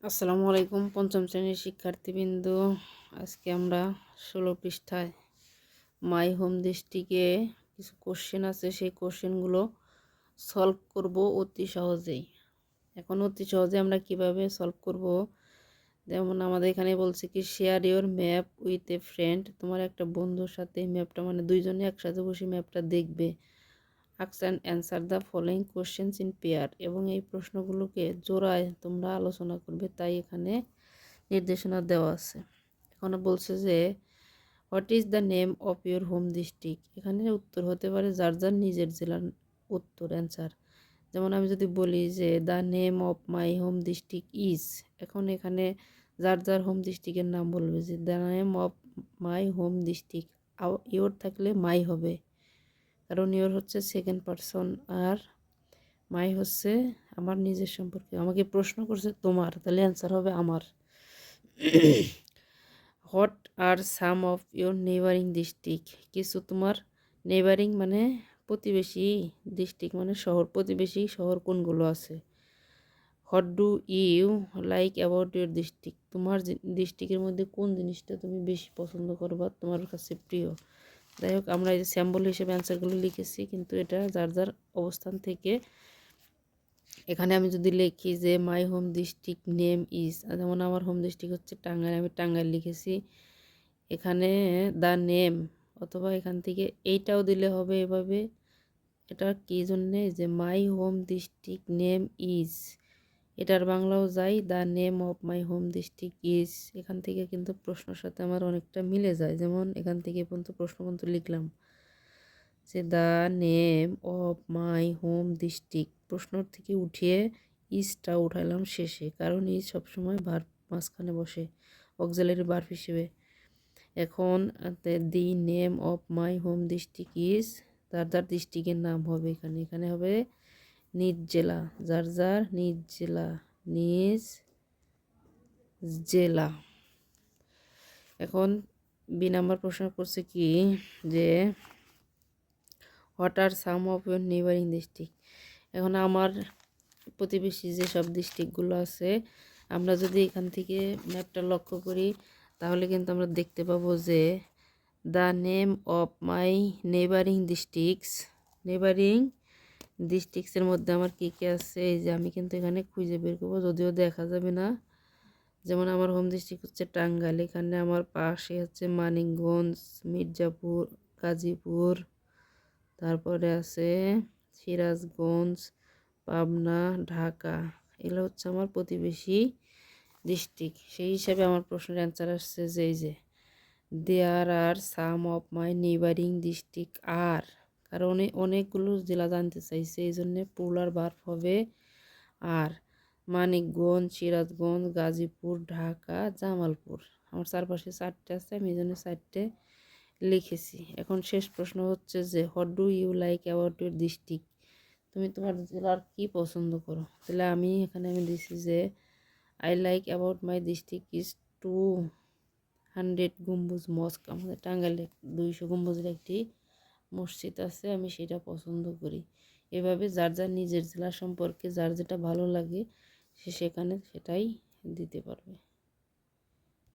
আসসালামু আলাইকুম পঞ্চম শ্রেণীর শিক্ষার্থীবৃন্দ। আজকে আমরা 16 পৃষ্ঠায় মাই হোম ডিস্ট্রিক্টে কিছু কোশ্চেন আছে, সেই কোশ্চেনগুলো সলভ করব অতি সহজেই। এখন অতি সহজে আমরা কিভাবে সলভ করব, যেমন আমাদের এখানে বলছে কি share your map with a friend. তোমার একটা বন্ধুর সাথে ম্যাপটা, মানে দুইজনে একসাথে বসে ম্যাপটা দেখবে। Ask and answer the following questions in pair, এবং এই প্রশ্নগুলোকে জোড়ায় তোমরা আলোচনা করবে, তাই এখানে নির্দেশনা দেওয়া আছে। এখানে বলছে যে what is the name of your home district. এখানে উত্তর হতে পারে যার যার নিজের জেলার উত্তর অ্যান্সার। যেমন আমি যদি বলি যে the name of my home district is, এখন এখানে যার যার হোম ডিস্ট্রিক্টের নাম বলবে, যে the name of my home district. Your থাকলে মাই হবে, কারণ ইওর হচ্ছে সেকেন্ড পারসন, আর মাই হচ্ছে আমার নিজের সম্পর্কে। আমাকে প্রশ্ন করছে তোমার, তাহলে অ্যান্সার হবে আমার। What are some of your neighbouring district, কিছু তোমার নেইবারিং মানে প্রতিবেশী, ডিস্ট্রিক্ট মানে শহর, প্রতিবেশী শহর কোনগুলো আছে। What do you like about your district, তোমার ডিস্ট্রিক্টের মধ্যে কোন জিনিসটা তুমি বেশি পছন্দ করবা, তোমার কাছে প্রিয়। যাই হোক, আমরা এই যে স্যাম্পল হিসেবে অ্যান্সারগুলো লিখেছি, কিন্তু এটা যার যার অবস্থান থেকে। এখানে আমি যদি লিখি যে মাই হোম ডিস্ট্রিক্ট নেম ইজ, যেমন আমার হোম ডিস্ট্রিক্ট হচ্ছে টাঙ্গাইল, আমি টাঙ্গাইল লিখেছি। এখানে দ্য নেম, অথবা এখান থেকে এইটাও দিলে হবে এভাবে। এটা কী জন্যে, যে মাই হোম ডিস্ট্রিক্ট নেম ইজ, এটার বাংলাও যাই the name of my home district is. এখান থেকে কিন্তু প্রশ্নের সাথে আমার অনেকটা মিলে যায়। যেমন এখান থেকে পর্যন্ত প্রশ্ন পর্যন্ত লিখলাম যে the name of my home district, প্রশ্নর থেকে উঠিয়ে ইজটা উঠাইলাম শেষে, কারণ ইজ সবসময় ভার্ব মাঝখানে বসে অক্সিলারি ভার্ব হিসেবে। এখন the name of my home district is, যার যার ডিস্ট্রিক্টের নাম হবে এখানে। এখানে হবে নিজ জেলা, যার যার নিজ জেলা, নিজ জেলা। এখন বি নাম্বার প্রশ্ন করছে কি যে what are some of your neighbouring district. এখন আমার প্রতিবেশী যেসব ডিস্ট্রিক্টগুলো আছে, আমরা যদি এখান থেকে ম্যাপটা লক্ষ্য করি, তাহলে কিন্তু আমরা দেখতে পাবো যে the name of my neighbouring ডিস্ট্রিক্টসের মধ্যে আমার কী কী আছে, এই যে আমি কিন্তু এখানে খুঁজে বের করবো, যদিও দেখা যাবে না। যেমন আমার হোম ডিস্ট্রিক্ট হচ্ছে টাঙ্গাইল, এখানে আমার পাশে হচ্ছে মানিকগঞ্জ, মির্জাপুর, গাজীপুর, তারপরে আছে সিরাজগঞ্জ, পাবনা, ঢাকা। এগুলো হচ্ছে আমার প্রতিবেশী ডিস্ট্রিক্ট। সেই হিসাবে আমার প্রশ্নের অ্যান্সার আসছে যে এই যে দেয়ার আর সাম অফ মাই নেইবারিং ডিস্ট্রিক্ট আর, কারণ অনেকগুলো জেলা জানতে চাইছে, এই জন্যে প্লুরাল ভার্ব হবে আর। মানিকগঞ্জ, সিরাজগঞ্জ, গাজীপুর, ঢাকা, জামালপুর, আমার চারপাশে চারটে আছে, আমি এই জন্য চারটে লিখেছি। এখন শেষ প্রশ্ন হচ্ছে যে what do you like about your district, তুমি তোমার জেলার কী পছন্দ করো। তাহলে আমি এখানে দিছি যে I like about my district is 200 গম্বুজ মস্ক, আমাদের টাঙ্গাইলে 200 গম্বুজের একটি মসজিদ আছে, আমি সেটা পছন্দ করি। এভাবে যার যার নিজের জেলা সম্পর্কে যার যেটা ভালো লাগে সে সেখানে সেটাই দিতে পারবে।